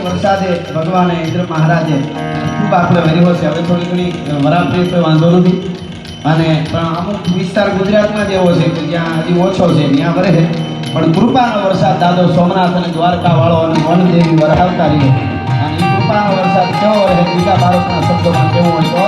વરસાદે ભગવાને ઇન્દ્ર મહારાજે ખૂબ આપણે વર્યો છે. હવે થોડી ઘણી વરાપની કોઈ વાંધો નથી અને પણ અમુક વિસ્તાર ગુજરાતમાં જ એવો છે કે જ્યાં હજી ઓછો છે ત્યાં વરે છે, પણ કૃપાનો વરસાદ દાદો સોમનાથ અને દ્વારકા વાળો અને વનદેવી વરસાવતા રહીએ અને એ કૃપાનો વરસાદ કેવો રહે બીજા બાળકના શબ્દોમાં કેવો હોય તો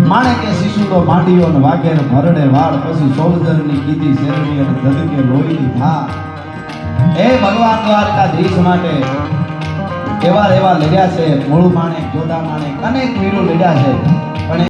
માણેકે શિશુનો માંડીઓ ને વાગે ને ભરડે વાળ પછી સોલજરની કીધી શેરડી અને ધડકે લોહીની થા. હે ભગવાન દ્વારકાધીશ માટે એવા લડ્યા છે. મૂળ માણેક, જોડા માણેક અનેક વીરો લડ્યા છે.